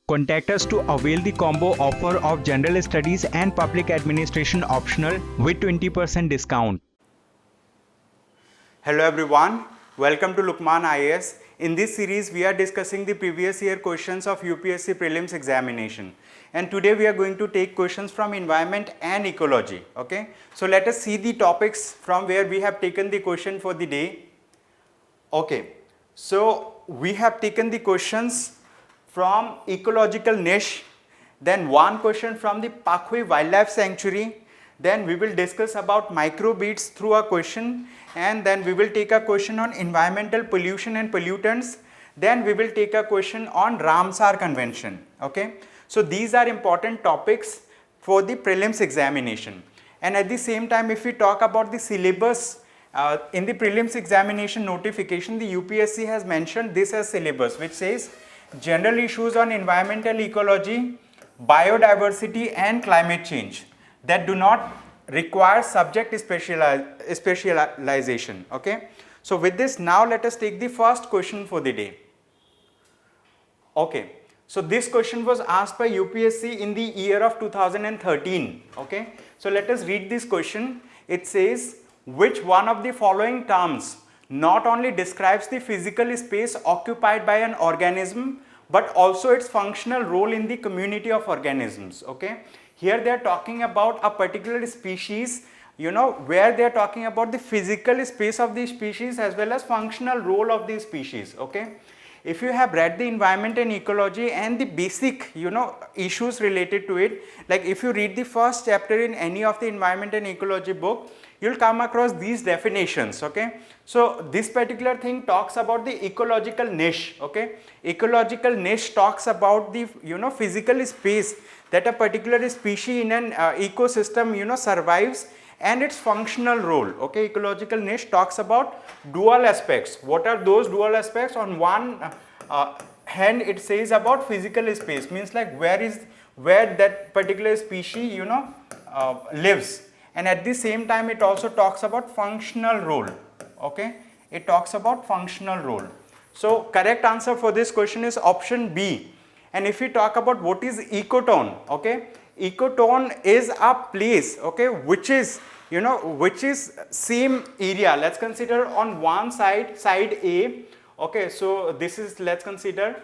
Contact us to avail the combo offer of General Studies and Public Administration optional with 20% discount. Hello everyone, welcome to Lukman IAS. In this series, we are discussing the previous year questions of UPSC Prelims examination. And today we are going to take questions from environment and ecology. Okay, so let us see the topics from where we have taken the question for the day. Okay, so we have taken the questions from ecological niche, then one question from the Pakhui Wildlife Sanctuary, then we will discuss about microbeads through a question, and then we will take a question on environmental pollution and pollutants, then we will take a question on Ramsar Convention. Okay, so these are important topics for the prelims examination. And at the same time, if we talk about the syllabus, in the prelims examination notification, the UPSC has mentioned this as syllabus, which says general issues on environmental ecology, biodiversity and climate change that do not require subject specialization. Okay, so with this, now let us take the first question for the day. Okay, so this question was asked by UPSC in the year of 2013. Okay, so let us read this question. It says, which one of the following terms not only describes the physical space occupied by an organism but also its functional role in the community of organisms? Okay, here they are talking about a particular species, where they are talking about the physical space of the species as well as functional role of the species. Okay, if you have read the environment and ecology and the basic issues related to it, like if you read the first chapter in any of the environment and ecology book, you will come across these definitions. Okay, so this particular thing talks about the ecological niche. Okay, ecological niche talks about the physical space that a particular species in an ecosystem survives and its functional role. Okay, ecological niche talks about dual aspects. What are those dual aspects? On one hand, it says about physical space, means like where that particular species lives, and at the same time it also talks about functional role. Okay, it talks about functional role. So correct answer for this question is option B. And if we talk about what is ecotone, okay, ecotone is a place, okay, which is same area. Let's consider on one side A. Okay, so this is, let's consider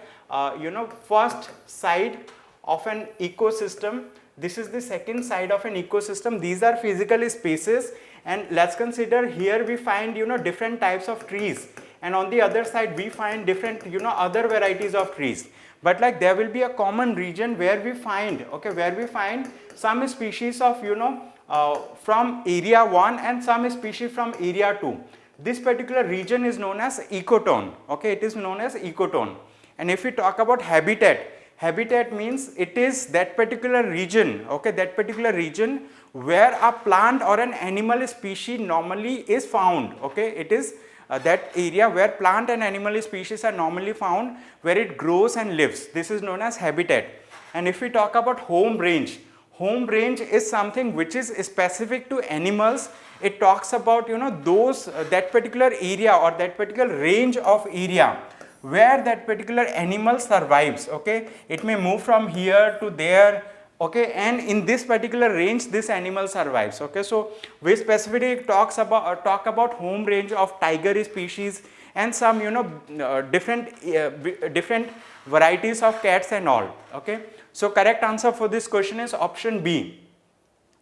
first side of an ecosystem. This is the second side of an ecosystem. These are physical spaces, and let's consider here we find different types of trees, and on the other side we find different other varieties of trees. But like there will be a common region where we find some species of from area 1 and some species from area 2. This particular region is known as ecotone. Okay, it is known as ecotone. And if we talk about habitat, habitat means it is that particular region, okay, that particular region where a plant or an animal species normally is found. Okay, it is that area where plant and animal species are normally found, where it grows and lives. This is known as habitat. And if we talk about home range, home range is something which is specific to animals. It talks about those that particular area or that particular range of area where that particular animal survives. Okay, it may move from here to there. Okay, and in this particular range this animal survives. Okay, so we specifically talk about home range of tiger species and some different varieties of cats and all. Okay, so correct answer for this question is option B.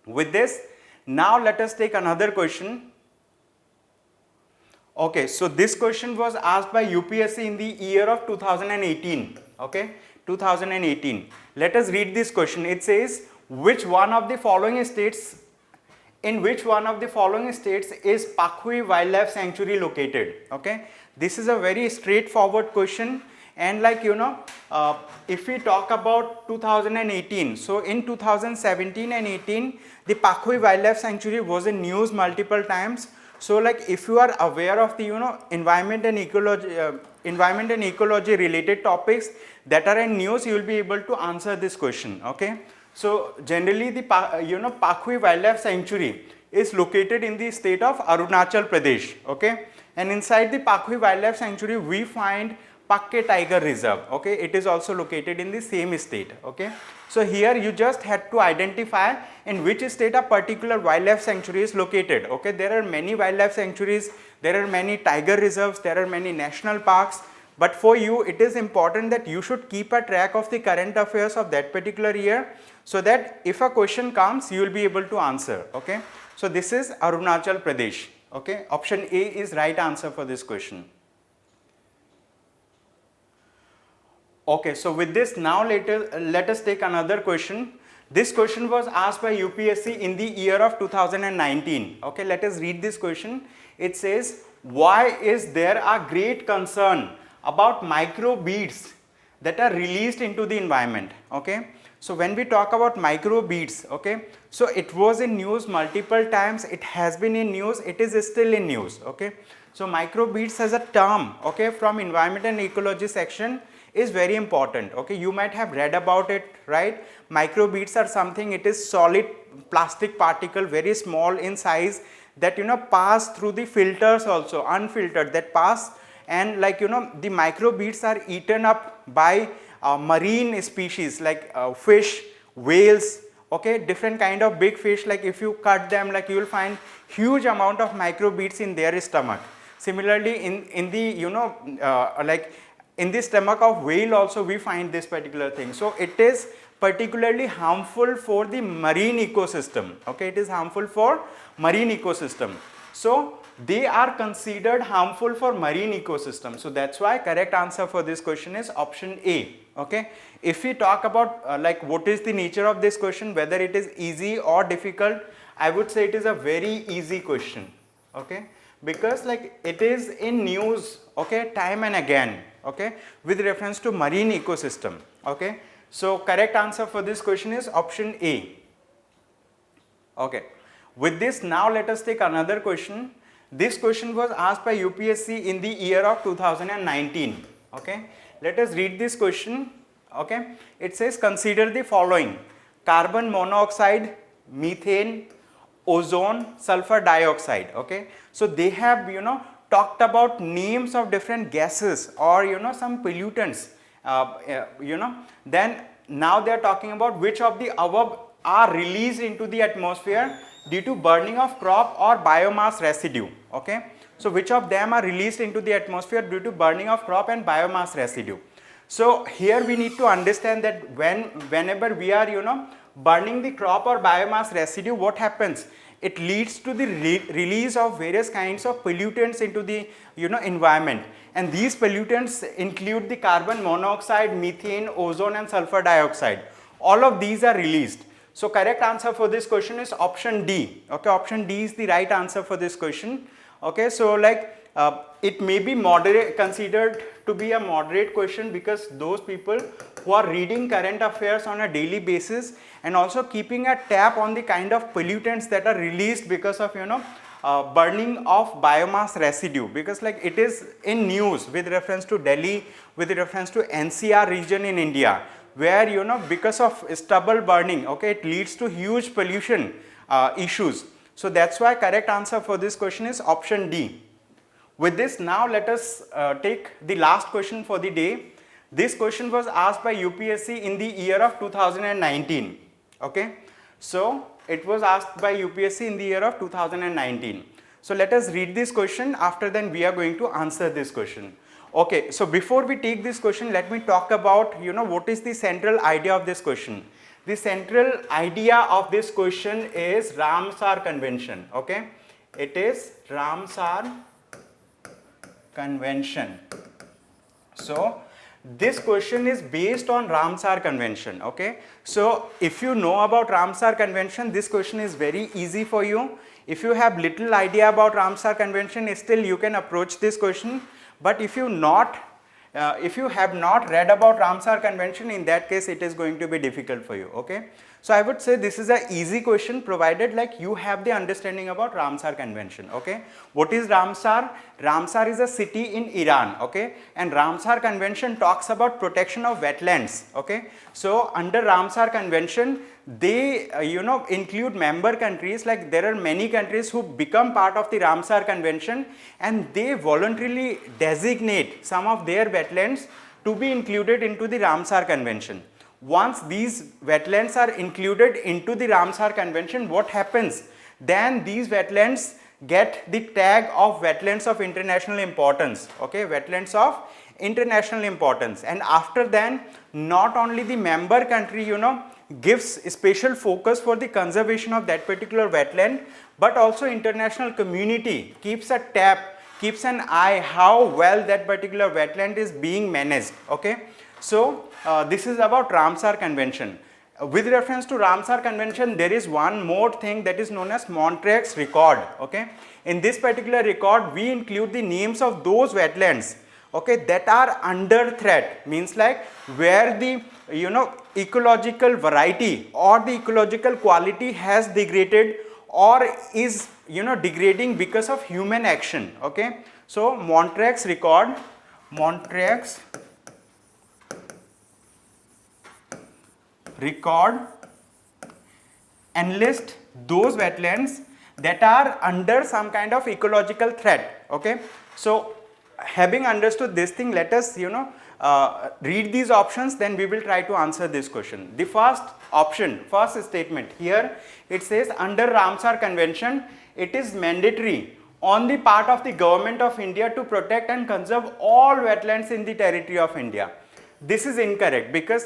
With this, now let us take another question. Okay, so this question was asked by UPSC in the year of 2018. Okay, 2018. Let us read this question. It says, in which one of the following states is Pakhui Wildlife Sanctuary located? Okay, this is a very straightforward question. And like if we talk about 2018, so in 2017 and 18, the Pakhui Wildlife Sanctuary was in news multiple times. So like if you are aware of the environment and ecology related topics that are in news, you will be able to answer this question. Okay, so generally the Pakhui Wildlife Sanctuary is located in the state of Arunachal Pradesh. Okay, and inside the Pakhui Wildlife Sanctuary we find Pakke Tiger Reserve. Okay, it is also located in the same state. Okay, so here you just had to identify in which state a particular wildlife sanctuary is located. Okay, there are many wildlife sanctuaries, there are many tiger reserves, there are many national parks, but for you it is important that you should keep a track of the current affairs of that particular year, so that if a question comes you will be able to answer. Okay, so this is Arunachal Pradesh. Okay, option A is right answer for this question. Okay, so with this now let us take another question. This question was asked by UPSC in the year of 2019. Okay, let us read this question. It says, why is there a great concern about microbeads that are released into the environment? Okay, so when we talk about microbeads, okay, so it was in news multiple times, it has been in news, it is still in news. Okay, so microbeads as a term, okay, from environment and ecology section is very important. Okay, you might have read about it, right? Microbeads are something, it is solid plastic particle, very small in size, that pass through the filters also, unfiltered, that pass, and the microbeads are eaten up by marine species like fish, whales, okay, different kind of big fish. Like if you cut them, like you will find huge amount of microbeads in their stomach. Similarly, in the like in the stomach of whale also we find this particular thing. So it is particularly harmful for the marine ecosystem. Okay, it is harmful for marine ecosystem. So they are considered harmful for marine ecosystem. So that's why correct answer for this question is option A. Okay, if we talk about like what is the nature of this question, whether it is easy or difficult, I would say it is a very easy question. Okay, because like it is in news, okay, time and again, okay, with reference to marine ecosystem. Okay, so correct answer for this question is option A. Okay, with this now let us take another question. This question was asked by UPSC in the year of 2019. Okay, let us read this question. Okay, it says consider the following: carbon monoxide, methane, ozone, sulfur dioxide. Okay, so they have talked about names of different gases or some pollutants. Then now they are talking about which of the above are released into the atmosphere due to burning of crop or biomass residue. Okay, so which of them are released into the atmosphere due to burning of crop and biomass residue? So here we need to understand that whenever we are burning the crop or biomass residue, what happens? It leads to the release of various kinds of pollutants into the environment, and these pollutants include the carbon monoxide, methane, ozone and sulfur dioxide. All of these are released. So correct answer for this question is option D. Okay, option D is the right answer for this question. Okay, so like it may be considered to be a moderate question, because those people who are reading current affairs on a daily basis and also keeping a tab on the kind of pollutants that are released because of burning of biomass residue, because like it is in news with reference to Delhi, with reference to NCR region in India, where because of stubble burning, okay, it leads to huge pollution issues. So that's why correct answer for this question is option D. With this now let us take the last question for the day. This question was asked by UPSC in the year of 2019. Okay, so it was asked by UPSC in the year of 2019. So let us read this question, after then we are going to answer this question. Okay, so before we take this question, let me talk about what is the central idea of this question. The central idea of this question is Ramsar Convention. Okay, it is Ramsar Convention. So this question is based on Ramsar Convention. Okay, so if you know about Ramsar Convention, this question is very easy for you. If you have little idea about Ramsar Convention, still you can approach this question. But if you have not read about Ramsar Convention, in that case it is going to be difficult for you. Okay, so I would say this is an easy question, provided like you have the understanding about Ramsar Convention. Okay, what is Ramsar? Ramsar is a city in Iran. Okay, and Ramsar Convention talks about protection of wetlands. Okay, so under Ramsar Convention they include member countries. Like there are many countries who become part of the Ramsar Convention, and they voluntarily designate some of their wetlands to be included into the Ramsar Convention. Once these wetlands are included into the Ramsar Convention, what happens? Then these wetlands get the tag of wetlands of international importance, okay, wetlands of international importance. And after then, not only the member country, gives special focus for the conservation of that particular wetland, but also international community keeps a tab, keeps an eye how well that particular wetland is being managed, okay. So this is about Ramsar Convention. With reference to Ramsar Convention, there is one more thing that is known as Montreux's Record, okay. In this particular record, we include the names of those wetlands, okay, that are under threat, means like where the ecological variety or the ecological quality has degraded or is degrading because of human action, okay. So Montreux's Record, Montreux's Record enlist those wetlands that are under some kind of ecological threat, okay. So having understood this thing, let us read these options, then we will try to answer this question. The first option, first statement here, it says under Ramsar Convention, it is mandatory on the part of the government of India to protect and conserve all wetlands in the territory of India. This is incorrect because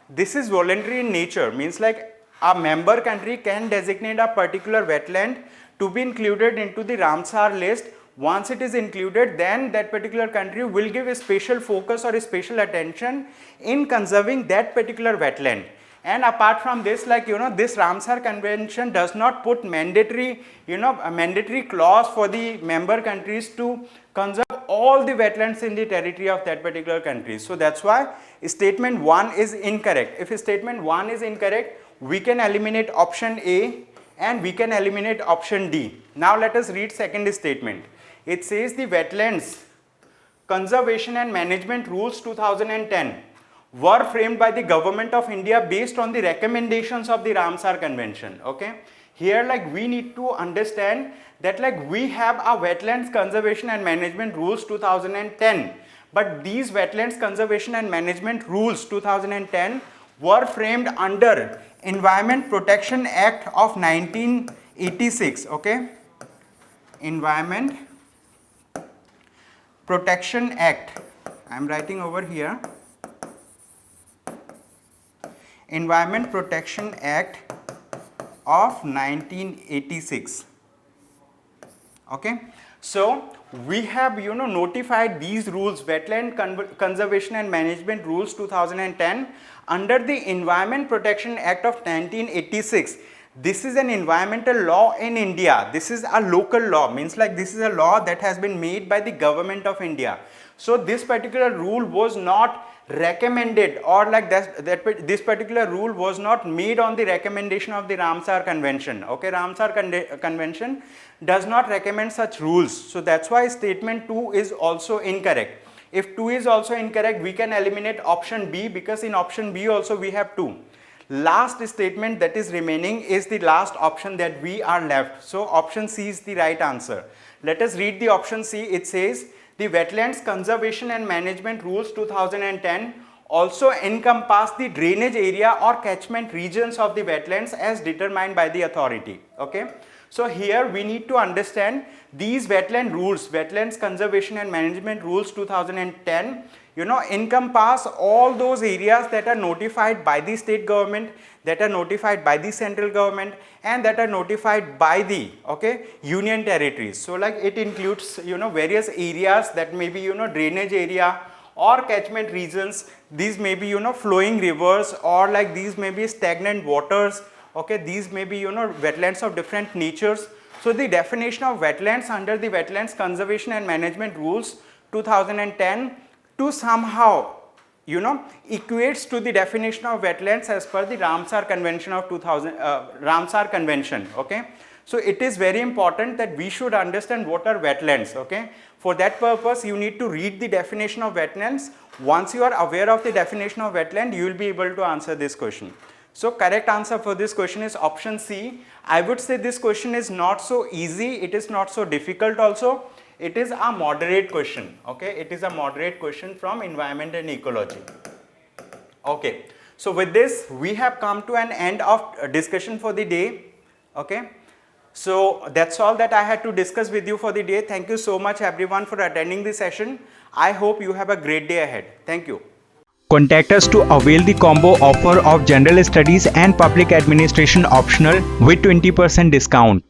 this is voluntary in nature, means like a member country can designate a particular wetland to be included into the Ramsar list. Once it is included, then that particular country will give a special focus or a special attention in conserving that particular wetland. And apart from this, this Ramsar Convention does not put mandatory, a mandatory clause for the member countries to conserve all the wetlands in the territory of that particular country. So that's why statement 1 is incorrect. If statement 1 is incorrect, we can eliminate option A and we can eliminate option D. Now let us read second statement. It says the Wetlands Conservation and Management Rules 2010 were framed by the Government of India based on the recommendations of the Ramsar Convention, okay. Here we need to understand that we have a Wetlands Conservation and Management Rules 2010, but these Wetlands Conservation and Management Rules 2010 were framed under Environment Protection Act of 1986, okay. Environment Protection Act, I am writing over here, Environment Protection Act of 1986, okay. So we have notified these rules, Wetland Conservation and Management Rules 2010 under the Environment Protection Act of 1986. This is an environmental law in India. This is a local law, means this is a law that has been made by the government of India. So this particular rule was not recommended, or this particular rule was not made on the recommendation of the Ramsar Convention, okay. Ramsar Convention does not recommend such rules. So that's why statement 2 is also incorrect. If 2 is also incorrect, we can eliminate option B, because in option B also we have 2. Last statement that is remaining is the last option that we are left. So option C is the right answer. Let us read the option C. It says the Wetlands Conservation and Management Rules 2010 also encompass the drainage area or catchment regions of the wetlands as determined by the authority, okay. So here we need to understand these wetland rules, Wetlands Conservation and Management Rules 2010, encompass all those areas that are notified by the state government, that are notified by the central government, and that are notified by the, okay, union territories. So it includes, various areas that may be, drainage area or catchment regions. These may be, flowing rivers, or these may be stagnant waters, okay. These may be, wetlands of different natures. So the definition of wetlands under the Wetlands Conservation and Management Rules 2010 to somehow equates to the definition of wetlands as per the Ramsar Convention of Ramsar Convention, okay. So it is very important that we should understand what are wetlands, okay. For that purpose, you need to read the definition of wetlands. Once you are aware of the definition of wetland, you will be able to answer this question. So correct answer for this question is option C. I would say this question is not so easy, it is not so difficult also. It is a moderate question. Okay, it is a moderate question from environment and ecology. Okay, so with this we have come to an end of discussion for the day. Okay, so that's all that I had to discuss with you for the day. Thank you so much everyone for attending this session. I hope you have a great day ahead. Thank you. Contact us to avail the combo offer of General Studies and Public Administration optional with 20% discount.